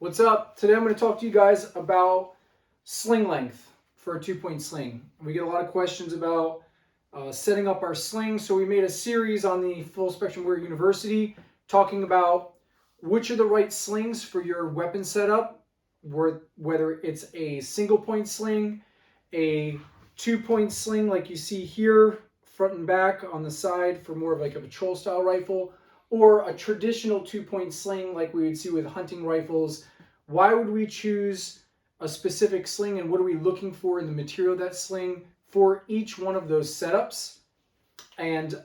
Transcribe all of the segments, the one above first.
What's up? Today I'm going to talk to you guys about sling length for a 2-point sling. We get a lot of questions about setting up our sling, so we made a series on the Full Spectrum Warrior University talking about which are the right slings for your weapon setup, whether it's a single point sling, a 2-point sling like you see here, front and back on the side for more of like a patrol style rifle, or a traditional 2-point sling like we would see with hunting rifles. Why would we choose a specific sling, and what are we looking for in the material of that sling for each one of those setups? And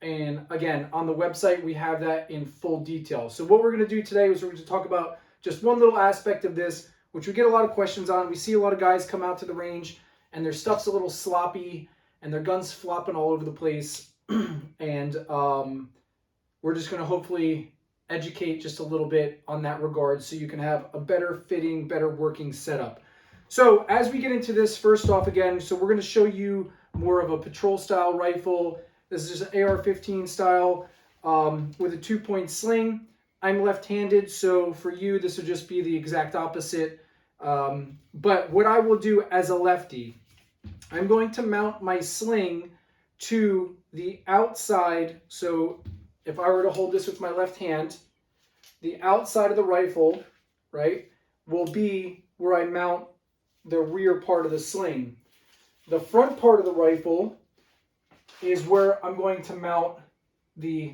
again, on the website we have that in full detail. So what we're going to do today is we're going to talk about just one little aspect of this, which we get a lot of questions on. We see a lot of guys come out to the range and their stuff's a little sloppy and their guns flopping all over the place. And we're just going to hopefully educate just a little bit on that regard so you can have a better fitting, better working setup. So as we get into this, first off again, so we're going to show you more of a patrol style rifle. This is an AR-15 style with a 2-point sling. I'm left-handed, so for you this would just be the exact opposite. But what I will do as a lefty, I'm going to mount my sling to the outside. So if I were to hold this with my left hand, the outside of the rifle, right, will be where I mount the rear part of the sling. The front part of the rifle is where I'm going to mount the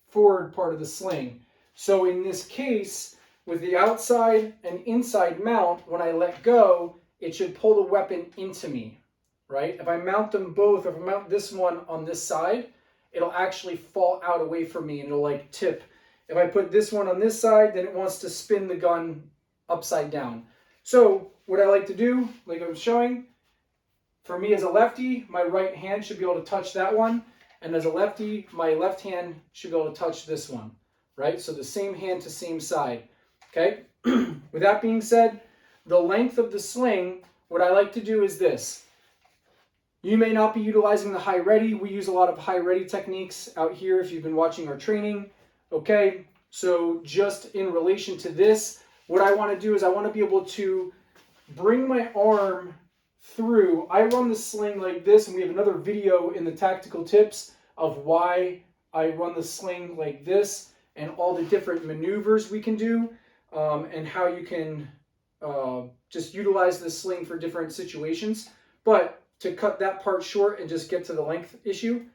forward part of the sling. So in this case, with the outside and inside mount, when I let go, it should pull the weapon into me, right? If I mount them both, if I mount this one on this side, it'll actually fall out away from me and it'll like tip. If I put this one on this side, then it wants to spin the gun upside down. So what I like to do, like I was showing, for me as a lefty, my right hand should be able to touch that one. And as a lefty, my left hand should be able to touch this one, right? So the same hand to same side, okay? With that being said, the length of the sling, what I like to do is this. You may not be utilizing the high ready. We use a lot of high ready techniques out here if you've been watching our training. Okay, so just in relation to this, what I want to do is I want to be able to bring my arm through. I run the sling like this, and we have another video in the tactical tips of why I run the sling like this and all the different maneuvers we can do, and how you can just utilize the sling for different situations. But to cut that part short and just get to the length issue,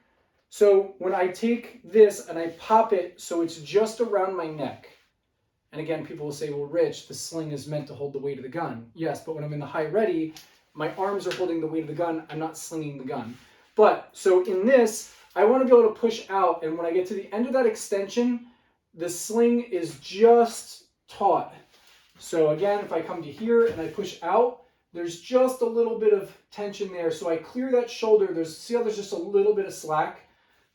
so when I take this and I pop it so it's just around my neck, and again, people will say, well, Rich, the sling is meant to hold the weight of the gun. Yes, but when I'm in the high ready, my arms are holding the weight of the gun. I'm not slinging the gun. But so in this, I want to be able to push out, and when I get to the end of that extension, the sling is just taut. So again, if I come to here and I push out, there's just a little bit of tension there. So I clear that shoulder. See how there's just a little bit of slack?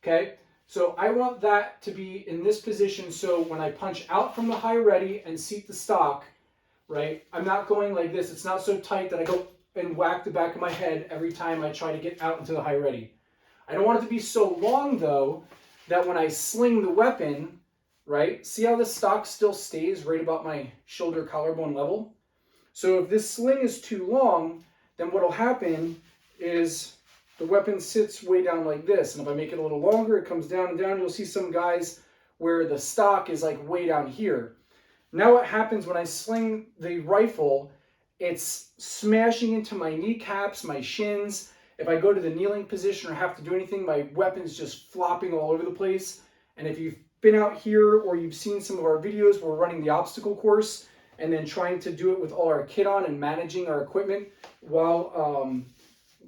Okay, so I want that to be in this position, so when I punch out from the high ready and seat the stock, right, I'm not going like this. It's not so tight that I go and whack the back of my head every time I try to get out into the high ready. I don't want it to be so long, though, that when I sling the weapon, right, see how the stock still stays right about my shoulder collarbone level? So if this sling is too long, then what will happen is the weapon sits way down like this, and if I make it a little longer, it comes down and down. You'll see some guys where the stock is like way down here. Now what happens when I sling the rifle, it's smashing into my kneecaps, my shins. If I go to the kneeling position or have to do anything, my weapon's just flopping all over the place. And if you've been out here or you've seen some of our videos, we're running the obstacle course and then trying to do it with all our kit on and managing our equipment while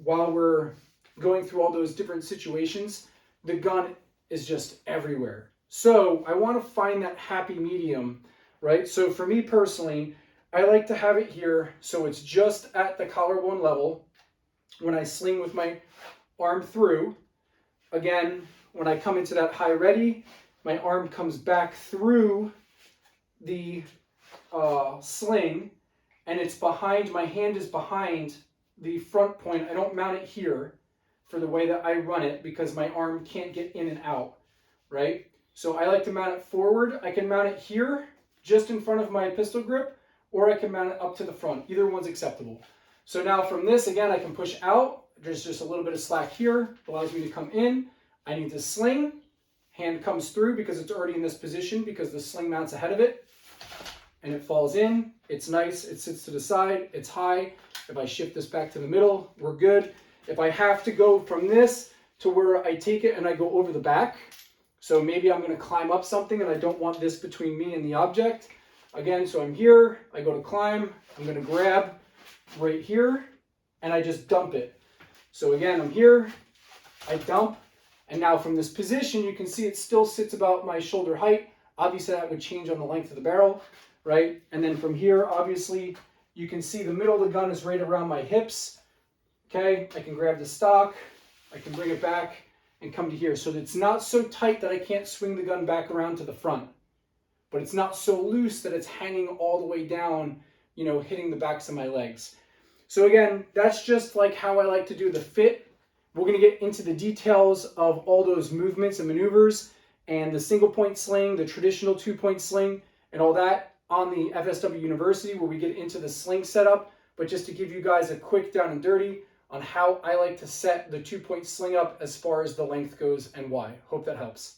we're going through all those different situations, the gun is just everywhere. So I want to find that happy medium, right? So for me personally, I like to have it here so it's just at the collarbone level when I sling with my arm through. Again, when I come into that high ready, my arm comes back through the sling, and it's behind, my hand is behind the front point. I don't mount it here for the way that I run it because my arm can't get in and out, right? So I like to mount it forward. I can mount it here just in front of my pistol grip, or I can mount it up to the front. Either one's acceptable. So now from this, again, I can push out. There's just a little bit of slack here, allows me to come in. I need to sling. Hand comes through because it's already in this position because the sling mounts ahead of it. And it falls in. It's nice. It sits to the side. It's high. If I shift this back to the middle, we're good. If I have to go from this to where I take it and I go over the back, so maybe I'm going to climb up something and I don't want this between me and the object. Again, so I'm here. I go to climb. I'm going to grab right here and I just dump it. So again, I'm here. I dump. And now from this position, you can see it still sits about my shoulder height. Obviously, that would change on the length of the barrel, right? And then from here, obviously, you can see the middle of the gun is right around my hips. Okay, I can grab the stock. I can bring it back and come to here. So it's not so tight that I can't swing the gun back around to the front. But it's not so loose that it's hanging all the way down, you know, hitting the backs of my legs. So again, that's just like how I like to do the fit. We're going to get into the details of all those movements and maneuvers and the single point sling, the traditional 2-point sling, and all that on the FSW University where we get into the sling setup. But just to give you guys a quick down and dirty on how I like to set the 2-point sling up as far as the length goes and why. Hope that helps.